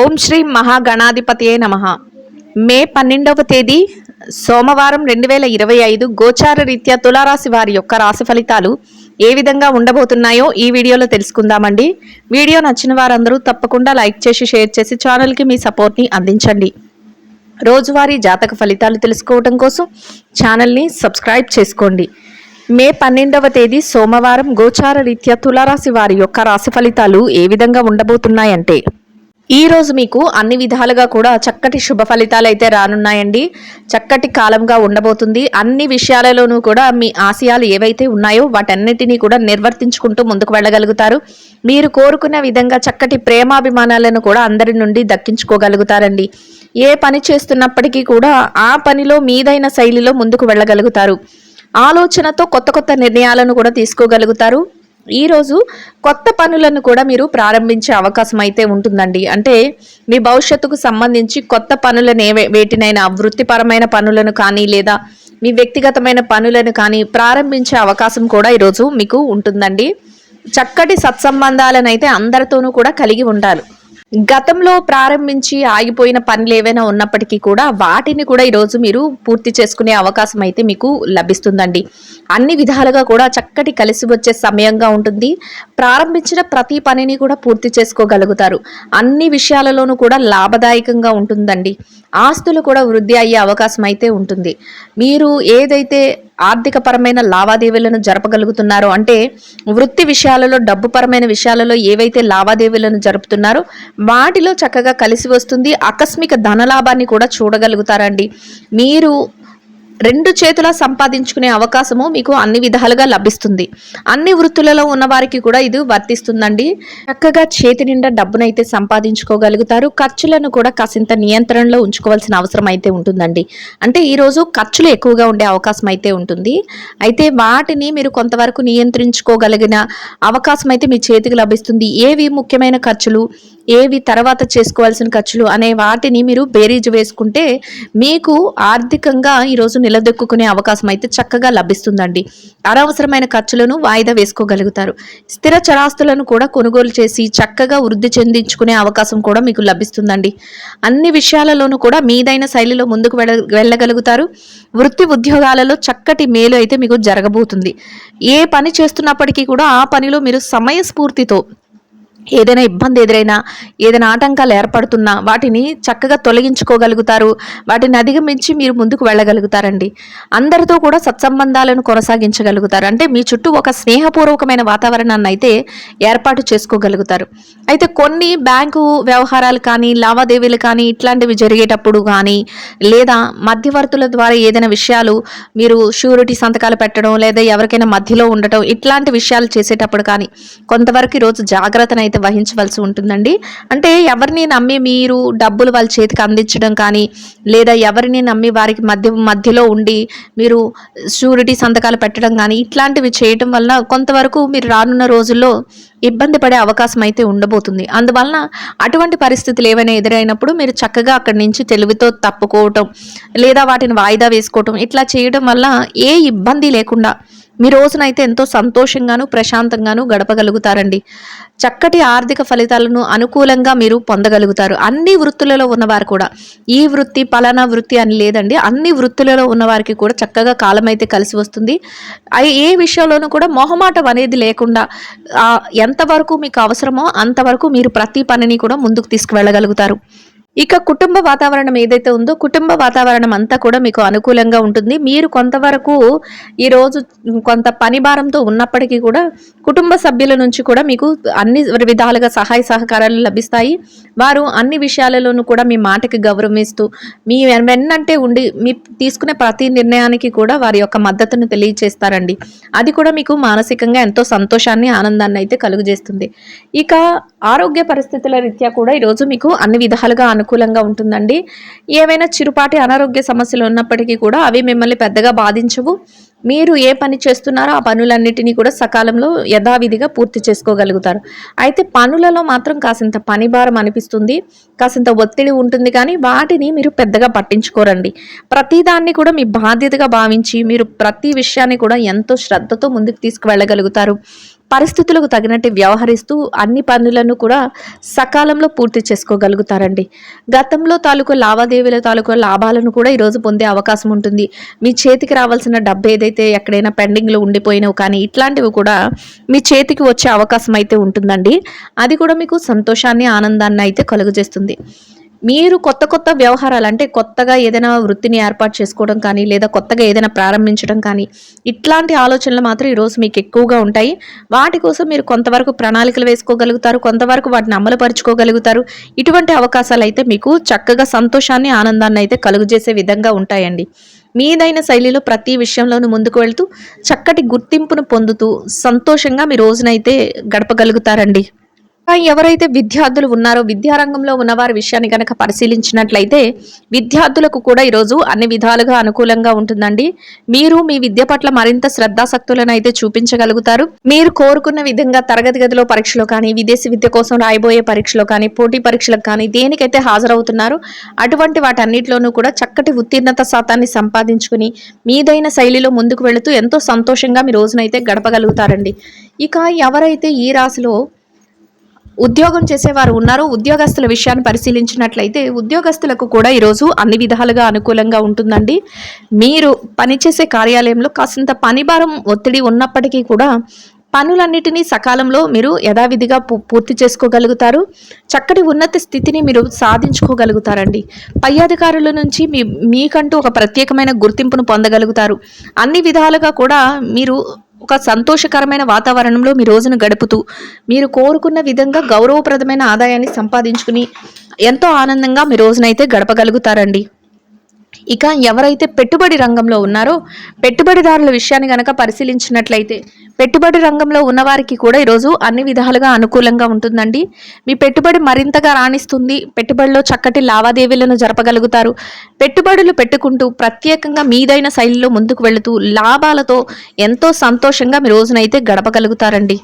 ఓం శ్రీ మహాగణాధిపతియే నమః. మే 12వ తేదీ సోమవారం 2025 గోచార రీత్యా తులారాశి వారి యొక్క రాశి ఫలితాలు ఏ విధంగా ఉండబోతున్నాయో ఈ వీడియోలో తెలుసుకుందామండి. వీడియో నచ్చిన వారందరూ తప్పకుండా లైక్ చేసి షేర్ చేసి ఛానల్కి మీ సపోర్ట్ని అందించండి. రోజువారీ జాతక ఫలితాలు తెలుసుకోవడం కోసం ఛానల్ని సబ్స్క్రైబ్ చేసుకోండి. మే 12వ తేదీ సోమవారం గోచార రీత్యా తులారాశి వారి యొక్క రాశి ఫలితాలు ఏ విధంగా ఉండబోతున్నాయంటే, ఈ రోజు మీకు అన్ని విధాలుగా కూడా చక్కటి శుభ ఫలితాలు అయితే రానున్నాయండి. చక్కటి కాలంగా ఉండబోతుంది. అన్ని విషయాలలోనూ కూడా మీ ఆశయాలు ఏవైతే ఉన్నాయో వాటన్నిటినీ కూడా నిర్వర్తించుకుంటూ ముందుకు వెళ్ళగలుగుతారు. మీరు కోరుకున్న విధంగా చక్కటి ప్రేమాభిమానాలను కూడా అందరి నుండి దక్కించుకోగలుగుతారండి. ఏ పని చేస్తున్నప్పటికీ కూడా ఆ పనిలో మీదైన శైలిలో ముందుకు వెళ్ళగలుగుతారు. ఆలోచనతో కొత్త కొత్త నిర్ణయాలను కూడా తీసుకోగలుగుతారు. ఈరోజు కొత్త పనులను కూడా మీరు ప్రారంభించే అవకాశం అయితే ఉంటుందండి. అంటే మీ భవిష్యత్తుకు సంబంధించి కొత్త పనులను వేటినైనా వృత్తిపరమైన పనులను కానీ లేదా మీ వ్యక్తిగతమైన పనులను కానీ ప్రారంభించే అవకాశం కూడా ఈరోజు మీకు ఉంటుందండి. చక్కటి సత్సంబంధాలను అయితే అందరితోనూ కూడా కలిగి ఉండాలి. గతంలో ప్రారంభించి ఆగిపోయిన పనులు ఏవైనా ఉన్నప్పటికీ కూడా వాటిని కూడా ఈరోజు మీరు పూర్తి చేసుకునే అవకాశం అయితే మీకు లభిస్తుందండి. అన్ని విధాలుగా కూడా చక్కటి కలిసి వచ్చే సమయంగా ఉంటుంది. ప్రారంభించిన ప్రతి పనిని కూడా పూర్తి చేసుకోగలుగుతారు. అన్ని విషయాలలోనూ కూడా లాభదాయకంగా ఉంటుందండి. ఆస్తులు కూడా వృద్ధి అయ్యే అవకాశం అయితే ఉంటుంది. మీరు ఏదైతే ఆర్థిక పరమైన లావాదేవీలను జరపగలుగుతున్నారో, అంటే వృత్తి విషయాలలో డబ్బుపరమైన విషయాలలో ఏవైతే లావాదేవీలను జరుపుతున్నారో వాటిలో చక్కగా కలిసి వస్తుంది. ఆకస్మిక ధనలాభాన్ని కూడా చూడగలుగుతారండి. మీరు రెండు చేతుల సంపాదించుకునే అవకాశము మీకు అన్ని విధాలుగా లభిస్తుంది. అన్ని వృత్తులలో ఉన్న వారికి కూడా ఇది వర్తిస్తుందండి. చక్కగా చేతి నిండా డబ్బునైతే సంపాదించుకోగలుగుతారు. ఖర్చులను కూడా కాసింత నియంత్రణలో ఉంచుకోవాల్సిన అవసరం అయితే ఉంటుందండి. అంటే ఈరోజు ఖర్చులు ఎక్కువగా ఉండే అవకాశం అయితే ఉంటుంది. అయితే వాటిని మీరు కొంతవరకు నియంత్రించుకోగలిగిన అవకాశం అయితే మీ చేతికి లభిస్తుంది. ఏవి ముఖ్యమైన ఖర్చులు, ఏవి తర్వాత చేసుకోవాల్సిన ఖర్చులు అనే వాటిని మీరు బేరీజు వేసుకుంటే మీకు ఆర్థికంగా ఈరోజు నిలదొక్కునే అవకాశం అయితే చక్కగా లభిస్తుందండి. అనవసరమైన ఖర్చులను వాయిదా వేసుకోగలుగుతారు. స్థిర చరాస్తులను కూడా కొనుగోలు చేసి చక్కగా వృద్ధి చెందించుకునే అవకాశం కూడా మీకు లభిస్తుందండి. అన్ని విషయాలలోనూ కూడా మీదైన శైలిలో ముందుకు వెళ్ళగలుగుతారు. వృత్తి ఉద్యోగాలలో చక్కటి మేలు అయితే మీకు జరగబోతుంది. ఏ పని చేస్తున్నప్పటికీ కూడా ఆ పనిలో మీరు సమయస్ఫూర్తితో ఏదైనా ఇబ్బంది ఎదురైనా, ఏదైనా ఆటంకాలు ఏర్పడుతున్నా వాటిని చక్కగా తొలగించుకోగలుగుతారు. వాటిని అధిగమించి మీరు ముందుకు వెళ్ళగలుగుతారండి. అందరితో కూడా సత్సంబంధాలను కొనసాగించగలుగుతారు. అంటే మీ చుట్టూ ఒక స్నేహపూర్వకమైన వాతావరణాన్ని అయితే ఏర్పాటు చేసుకోగలుగుతారు. అయితే కొన్ని బ్యాంకు వ్యవహారాలు కానీ, లావాదేవీలు కానీ ఇట్లాంటివి జరిగేటప్పుడు కానీ, లేదా మధ్యవర్తుల ద్వారా ఏదైనా విషయాలు మీరు షూరిటీ సంతకాలు పెట్టడం, లేదా ఎవరికైనా మధ్యలో ఉండటం ఇట్లాంటి విషయాలు చేసేటప్పుడు కానీ కొంతవరకు ఈరోజు జాగ్రత్తను వహించవలసి ఉంటుందండి. అంటే ఎవరిని నమ్మి మీరు డబ్బులు వాళ్ళ చేతికి అందించడం కానీ, లేదా ఎవరిని నమ్మి వారికి మధ్యలో ఉండి మీరు షూరిటీ సంతకాలు పెట్టడం కానీ ఇట్లాంటివి చేయటం వల్ల కొంతవరకు మీరు రానున్న రోజుల్లో ఇబ్బంది పడే అవకాశం అయితే ఉండబోతుంది. అందువలన అటువంటి పరిస్థితులు ఏవైనా ఎదురైనప్పుడు మీరు చక్కగా అక్కడి నుంచి తెలివితో తప్పుకోవటం, లేదా వాటిని వాయిదా వేసుకోవటం ఇట్లా చేయడం వల్ల ఏ ఇబ్బంది లేకుండా మీ రోజునైతే ఎంతో సంతోషంగాను ప్రశాంతంగాను గడపగలుగుతారండి. చక్కటి ఆర్థిక ఫలితాలను అనుకూలంగా మీరు పొందగలుగుతారు. అన్ని వృత్తులలో ఉన్నవారు కూడా, ఈ వృత్తి పలానా వృత్తి అని లేదండి, అన్ని వృత్తులలో ఉన్నవారికి కూడా చక్కగా కాలం అయితే కలిసి వస్తుంది. ఏ విషయంలోనూ కూడా మొహమాటం అనేది లేకుండా ఎంతవరకు మీకు అవసరమో అంతవరకు మీరు ప్రతి పనిని కూడా ముందుకు తీసుకువెళ్ళగలుగుతారు. ఇక కుటుంబ వాతావరణం ఏదైతే ఉందో కుటుంబ వాతావరణం అంతా కూడా మీకు అనుకూలంగా ఉంటుంది. మీరు కొంతవరకు ఈరోజు కొంత పని భారంతో ఉన్నప్పటికీ కూడా కుటుంబ సభ్యుల నుంచి కూడా మీకు అన్ని విధాలుగా సహాయ సహకారాలు లభిస్తాయి. వారు అన్ని విషయాలలోనూ కూడా మీ మాటకి గౌరవం ఇస్తూ మీ వెన్నంటే ఉండి మీ తీసుకునే ప్రతి నిర్ణయానికి కూడా వారి యొక్క మద్దతును తెలియజేస్తారండి. అది కూడా మీకు మానసికంగా ఎంతో సంతోషాన్ని ఆనందాన్ని అయితే కలుగజేస్తుంది. ఇక ఆరోగ్య పరిస్థితుల రీత్యా కూడా ఈరోజు మీకు అన్ని విధాలుగా అనుకూలంగా ఉంటుందండి. ఏవైనా చిరుపాటి అనారోగ్య సమస్యలు ఉన్నప్పటికీ కూడా అవి మిమ్మల్ని పెద్దగా బాధించవు. మీరు ఏ పని చేస్తున్నారో ఆ పనులన్నిటినీ కూడా సకాలంలో యథావిధిగా పూర్తి చేసుకోగలుగుతారు. అయితే పనులలో మాత్రం కాసింత పని భారం అనిపిస్తుంది, కాసింత ఒత్తిడి ఉంటుంది, కానీ వాటిని మీరు పెద్దగా పట్టించుకోరండి. ప్రతిదాన్ని కూడా మీ బాధ్యతగా భావించి మీరు ప్రతి విషయాన్ని కూడా ఎంతో శ్రద్ధతో ముందుకు తీసుకువెళ్ళగలుగుతారు. పరిస్థితులకు తగినట్టు వ్యవహరిస్తూ అన్ని పనులను కూడా సకాలంలో పూర్తి చేసుకోగలుగుతారండి. గతంలో తాలూకు లావాదేవీల తాలూకు లాభాలను కూడా ఈరోజు పొందే అవకాశం ఉంటుంది. మీ చేతికి రావాల్సిన డబ్బు ఏదైతే ఎక్కడైనా పెండింగ్లో ఉండిపోయినవి కానీ ఇట్లాంటివి కూడా మీ చేతికి వచ్చే అవకాశం అయితే ఉంటుందండి. అది కూడా మీకు సంతోషాన్ని ఆనందాన్ని అయితే కలుగజేస్తుంది. మీరు కొత్త కొత్త వ్యవహారాలు అంటే కొత్తగా ఏదైనా వృత్తిని ఏర్పాటు చేసుకోవడం కానీ లేదా కొత్తగా ఏదైనా ప్రారంభించడం కానీ ఇట్లాంటి ఆలోచనలు మాత్రం ఈరోజు మీకు ఎక్కువగా ఉంటాయి. వాటి కోసం మీరు కొంతవరకు ప్రణాళికలు వేసుకోగలుగుతారు, కొంతవరకు వాటిని అమలుపరుచుకోగలుగుతారు. ఇటువంటి అవకాశాలు అయితే మీకు చక్కగా సంతోషాన్ని ఆనందాన్ని అయితే కలుగజేసే విధంగా ఉంటాయండి. మీదైన శైలిలో ప్రతి విషయంలోనూ ముందుకు వెళ్తూ చక్కటి గుర్తింపును పొందుతూ సంతోషంగా మీ రోజునైతే గడపగలుగుతారండి. ఎవరైతే విద్యార్థులు ఉన్నారో విద్యారంగంలో ఉన్నవారి విషయాన్ని కనుక పరిశీలించినట్లయితే విద్యార్థులకు కూడా ఈరోజు అన్ని విధాలుగా అనుకూలంగా ఉంటుందండి. మీరు మీ విద్య పట్ల మరింత శ్రద్ధాసక్తులను అయితే చూపించగలుగుతారు. మీరు కోరుకున్న విధంగా తరగతి గదిలో పరీక్షలో కానీ విదేశీ విద్య కోసం రాయబోయే పరీక్షలో కానీ పోటీ పరీక్షలకు కానీ దేనికైతే హాజరవుతున్నారో అటువంటి వాటన్నిటిలోనూ కూడా చక్కటి ఉత్తీర్ణత శాతాన్ని సంపాదించుకుని మీదైన శైలిలో ముందుకు వెళుతూ ఎంతో సంతోషంగా మీ రోజునైతే గడపగలుగుతారండి. ఇక ఎవరైతే ఈ రాశిలో ఉద్యోగం చేసేవారు ఉన్నారో ఉద్యోగస్తుల విషయాన్ని పరిశీలించినట్లయితే ఉద్యోగస్తులకు కూడా ఈరోజు అన్ని విధాలుగా అనుకూలంగా ఉంటుందండి. మీరు పనిచేసే కార్యాలయంలో కాసింత పనిభారం ఒత్తిడి ఉన్నప్పటికీ కూడా పనులన్నిటినీ సకాలంలో మీరు యథావిధిగా పూర్తి చేసుకోగలుగుతారు. చక్కటి ఉన్నత స్థితిని మీరు సాధించుకోగలుగుతారండి. పై అధికారుల నుంచి మీకంటూ ఒక ప్రత్యేకమైన గుర్తింపును పొందగలుగుతారు. అన్ని విధాలుగా కూడా మీరు ఒక సంతోషకరమైన వాతావరణంలో మీ రోజును గడుపుతూ మీరు కోరుకున్న విధంగా గౌరవప్రదమైన ఆదాయాన్ని సంపాదించుకుని ఎంతో ఆనందంగా మీ రోజునైతే గడపగలుగుతారండి. ఇక ఎవరైతే పెట్టుబడి రంగంలో ఉన్నారో పెట్టుబడిదారుల విషయాన్ని గనక పరిశీలించినట్లయితే పెట్టుబడి రంగంలో ఉన్నవారికి కూడా ఈరోజు అన్ని విధాలుగా అనుకూలంగా ఉంటుందండి. మీ పెట్టుబడి మరింతగా రాణిస్తుంది. పెట్టుబడిలో చక్కటి లావాదేవీలను జరపగలుగుతారు. పెట్టుబడులు పెట్టుకుంటూ ప్రత్యేకంగా మీదైన శైలిలో ముందుకు వెళుతూ లాభాలతో ఎంతో సంతోషంగా మీ రోజునైతే గడపగలుగుతారండి.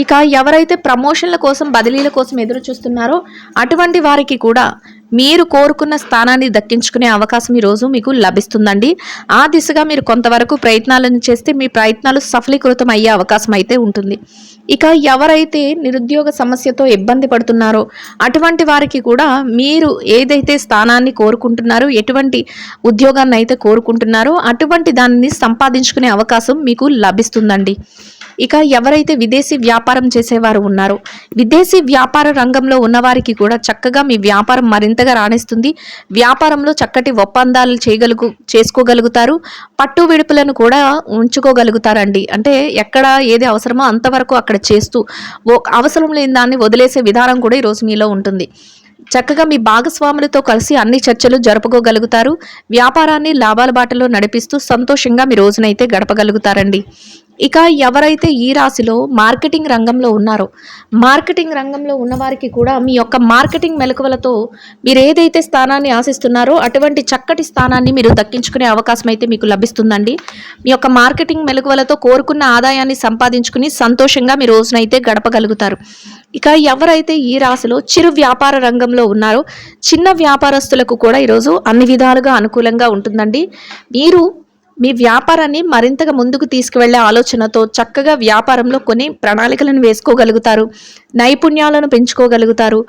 ఇక ఎవరైతే ప్రమోషన్ల కోసం బదిలీల కోసం ఎదురు చూస్తున్నారో అటువంటి వారికి కూడా మీరు కోరుకున్న స్థానాన్ని దక్కించుకునే అవకాశం ఈరోజు మీకు లభిస్తుందండి. ఆ దిశగా మీరు కొంతవరకు ప్రయత్నాలను చేస్తే మీ ప్రయత్నాలు సఫలీకృతం అయ్యే అవకాశం అయితే ఉంటుంది. ఇక ఎవరైతే నిరుద్యోగ సమస్యతో ఇబ్బంది పడుతున్నారో అటువంటి వారికి కూడా మీరు ఏదైతే స్థానాన్ని కోరుకుంటున్నారో ఎటువంటి ఉద్యోగాన్ని అయితే కోరుకుంటున్నారో అటువంటి దానిని సంపాదించుకునే అవకాశం మీకు లభిస్తుందండి. ఇక ఎవరైతే విదేశీ వ్యాపారం చేసేవారు ఉన్నారో విదేశీ వ్యాపార రంగంలో ఉన్నవారికి కూడా చక్కగా మీ వ్యాపారం మరింతగా రాణిస్తుంది. వ్యాపారంలో చక్కటి ఒప్పందాలు చేసుకోగలుగుతారు. పట్టు విడుపులను కూడా ఉంచుకోగలుగుతారండి. అంటే ఎక్కడ ఏది అవసరమో అంతవరకు అక్కడ చేస్తూ అవసరం లేని దాన్ని వదిలేసే విధానం కూడా ఈరోజు మీలో ఉంటుంది. చక్కగా మీ భాగస్వాములతో కలిసి అన్ని చర్చలు జరుపుకోగలుగుతారు. వ్యాపారాన్ని లాభాల బాటలో నడిపిస్తూ సంతోషంగా మీ రోజునైతే గడపగలుగుతారండి. ఇక ఎవరైతే ఈ రాశిలో మార్కెటింగ్ రంగంలో ఉన్నారో మార్కెటింగ్ రంగంలో ఉన్నవారికి కూడా మీ యొక్క మార్కెటింగ్ మెలకువలతో మీరు ఏదైతే స్థానాన్ని ఆశిస్తున్నారో అటువంటి చక్కటి స్థానాన్ని మీరు దక్కించుకునే అవకాశం అయితే మీకు లభిస్తుందండి. మీ యొక్క మార్కెటింగ్ మెలకువలతో కోరుకున్న ఆదాయాన్ని సంపాదించుకుని సంతోషంగా మీ రోజునైతే గడపగలుగుతారు. ఇక ఎవరైతే ఈ రాశిలో చిరు వ్యాపార రంగంలో ఉన్నారో చిన్న వ్యాపారస్తులకు కూడా ఈరోజు అన్ని విధాలుగా అనుకూలంగా ఉంటుందండి. మీరు మీ వ్యాపారాన్ని మరింతగా ముందుకు తీసుకువెళ్లే ఆలోచనతో చక్కగా వ్యాపారంలో కొన్ని ప్రణాళికలను వేసుకోగలుగుతారు. నైపుణ్యాలను పెంచుకోగలుగుతారు.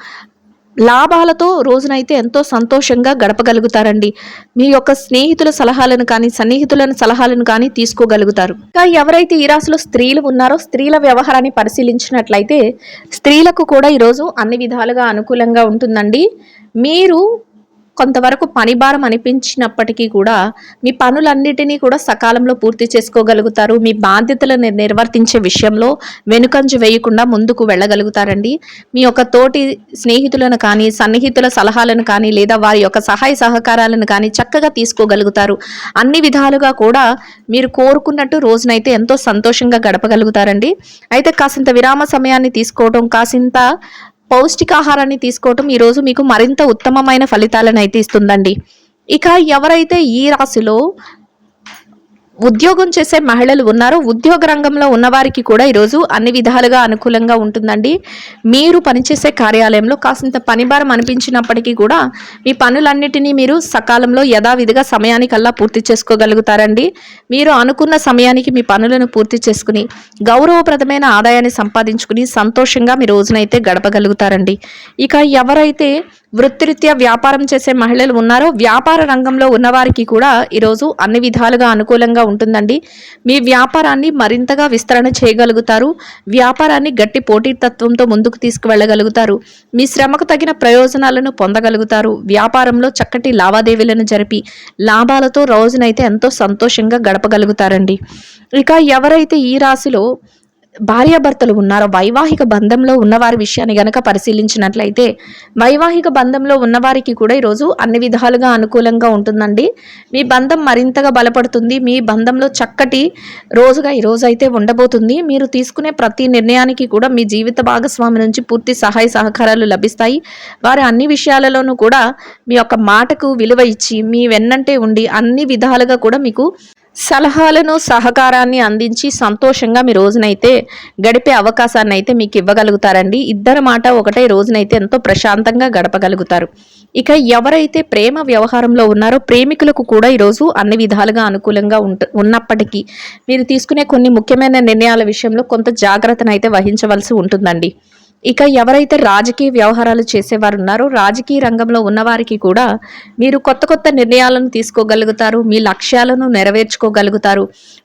లాభాలతో రోజునైతే ఎంతో సంతోషంగా గడపగలుగుతారండి. మీ యొక్క స్నేహితుల సలహాలను కానీ సన్నిహితుల సలహాలను కానీ తీసుకోగలుగుతారు. ఇంకా ఎవరైతే ఈ రాశిలో స్త్రీలు ఉన్నారో స్త్రీల వ్యవహారాన్ని పరిశీలించినట్లయితే స్త్రీలకు కూడా ఈరోజు అన్ని విధాలుగా అనుకూలంగా ఉంటుందండి. మీరు కొంతవరకు పని భారం అనిపించినప్పటికీ కూడా మీ పనులన్నిటినీ కూడా సకాలంలో పూర్తి చేసుకోగలుగుతారు. మీ బాధ్యతలను నిర్వర్తించే విషయంలో వెనుకంజ వేయకుండా ముందుకు వెళ్ళగలుగుతారండి. మీ యొక్క తోటి స్నేహితులను కానీ సన్నిహితుల సలహాలను కానీ లేదా వారి యొక్క సహాయ సహకారాలను కానీ చక్కగా తీసుకోగలుగుతారు. అన్ని విధాలుగా కూడా మీరు కోరుకున్నట్టు రోజునైతే ఎంతో సంతోషంగా గడపగలుగుతారండి. అయితే కాసింత విరామ సమయాన్ని తీసుకోవడం కాసింత పౌష్టికాహారాన్ని తీసుకోవటం ఈరోజు మీకు మరింత ఉత్తమమైన ఫలితాలను అయితే ఇస్తుందండి. ఇక ఎవరైతే ఈ రాశిలో ఉద్యోగం చేసే మహిళలు ఉన్నారో ఉద్యోగ రంగంలో ఉన్నవారికి కూడా ఈరోజు అన్ని విధాలుగా అనుకూలంగా ఉంటుందండి. మీరు పనిచేసే కార్యాలయంలో కాసింత పనిభారం అనిపించినప్పటికీ కూడా మీ పనులన్నిటినీ మీరు సకాలంలో యథావిధిగా సమయానికల్లా పూర్తి చేసుకోగలుగుతారండి. మీరు అనుకున్న సమయానికి మీ పనులను పూర్తి చేసుకుని గౌరవప్రదమైన ఆదాయాన్ని సంపాదించుకుని సంతోషంగా మీ రోజునైతే గడపగలుగుతారండి. ఇక ఎవరైతే వృత్తిరీత్యా వ్యాపారం చేసే మహిళలు ఉన్నారో వ్యాపార రంగంలో ఉన్నవారికి కూడా ఈరోజు అన్ని విధాలుగా అనుకూలంగా ఉంటుందండి. మీ వ్యాపారాన్ని మరింతగా విస్తరణ చేయగలుగుతారు. వ్యాపారాన్ని గట్టి పోటీతత్వంతో ముందుకు తీసుకువెళ్ళగలుగుతారు. మీ శ్రమకు తగిన ప్రయోజనాలను పొందగలుగుతారు. వ్యాపారంలో చక్కటి లావాదేవీలను జరిపి లాభాలతో రోజునైతే ఎంతో సంతోషంగా గడపగలుగుతారండి. ఇక ఎవరైతే ఈ రాశిలో భార్యాభర్తలు ఉన్నారో వైవాహిక బంధంలో ఉన్నవారి విషయాన్ని గనక పరిశీలించినట్లయితే వైవాహిక బంధంలో ఉన్నవారికి కూడా ఈరోజు అన్ని విధాలుగా అనుకూలంగా ఉంటుందండి. మీ బంధం మరింతగా బలపడుతుంది. మీ బంధంలో చక్కటి రోజుగా ఈరోజు అయితే ఉండబోతుంది. మీరు తీసుకునే ప్రతి నిర్ణయానికి కూడా మీ జీవిత భాగస్వామి నుంచి పూర్తి సహాయ సహకారాలు లభిస్తాయి. వారి అన్ని విషయాలలోనూ కూడా మీ యొక్క మాటకు విలువ ఇచ్చి మీ వెన్నంటే ఉండి అన్ని విధాలుగా కూడా మీకు సలహాలను సహకారాన్ని అందించి సంతోషంగా మీ రోజునైతే గడిపే అవకాశాన్ని అయితే మీకు ఇవ్వగలుగుతారండి. ఇద్దరి మాట ఒకటే రోజునైతే ఎంతో ప్రశాంతంగా గడపగలుగుతారు. ఇక ఎవరైతే ప్రేమ వ్యవహారంలో ఉన్నారో ప్రేమికులకు కూడా ఈరోజు అన్ని విధాలుగా అనుకూలంగా ఉన్నప్పటికీ మీరు తీసుకునే కొన్ని ముఖ్యమైన నిర్ణయాల విషయంలో కొంత జాగ్రత్తను అయితే వహించవలసి ఉంటుందండి. ఇక ఎవరైతే రాజకీయ వ్యవహారాలు చేసేవారు ఉన్నారో రాజకీయ రంగంలో ఉన్నవారికి కూడా మీరు కొత్త కొత్త నిర్ణయాలను తీసుకోగలుగుతారు. మీ లక్ష్యాలను నెరవేర్చుకోగలుగుతారు.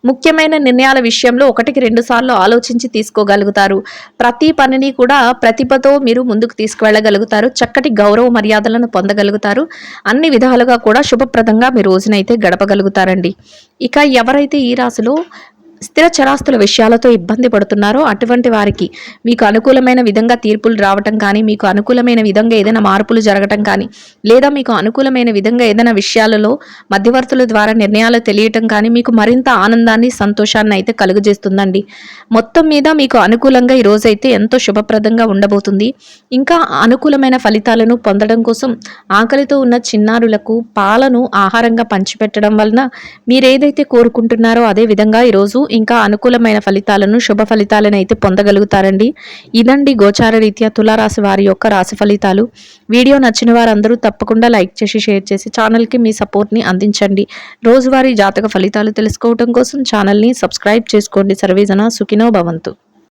ముఖ్యమైన నిర్ణయాల విషయంలో 1-2 సార్లు ఆలోచించి తీసుకోగలుగుతారు. ప్రతి పనిని కూడా ప్రతిభతో మీరు ముందుకు తీసుకువెళ్ళగలుగుతారు. చక్కటి గౌరవ మర్యాదలను పొందగలుగుతారు. అన్ని విధాలుగా కూడా శుభప్రదంగా మీ రోజునైతే గడపగలుగుతారండి. ఇక ఎవరైతే ఈ రాశిలో స్థిర చరాస్తుల విషయాలతో ఇబ్బంది పడుతున్నారో అటువంటి వారికి మీకు అనుకూలమైన విధంగా తీర్పులు రావటం కానీ మీకు అనుకూలమైన విధంగా ఏదైనా మార్పులు జరగటం కానీ లేదా మీకు అనుకూలమైన విధంగా ఏదైనా విషయాలలో మధ్యవర్తుల ద్వారా నిర్ణయాలు తెలియటం కానీ మీకు మరింత ఆనందాన్ని సంతోషాన్ని అయితే కలుగజేస్తుందండి. మొత్తం మీద మీకు అనుకూలంగా ఈ రోజైతే ఎంతో శుభప్రదంగా ఉండబోతుంది. ఇంకా అనుకూలమైన ఫలితాలను పొందడం కోసం ఆకలితో ఉన్న చిన్నారులకు పాలను ఆహారంగా పంచిపెట్టడం వలన మీరేదైతే కోరుకుంటున్నారో అదే విధంగా ఈరోజు ఇంకా అనుకూలమైన ఫలితాలను శుభ ఫలితాలను అయితే పొందగలుగుతారండి. ఇదండి గోచార రీత్యా తులారాశి వారి యొక్క రాశి ఫలితాలు. వీడియో నచ్చిన వారందరూ తప్పకుండా లైక్ చేసి షేర్ చేసి ఛానల్కి మీ సపోర్ట్ని అందించండి. రోజువారీ జాతక ఫలితాలు తెలుసుకోవడం కోసం ఛానల్ని సబ్స్క్రైబ్ చేసుకోండి. సర్వేజన సుఖినో భవంతు.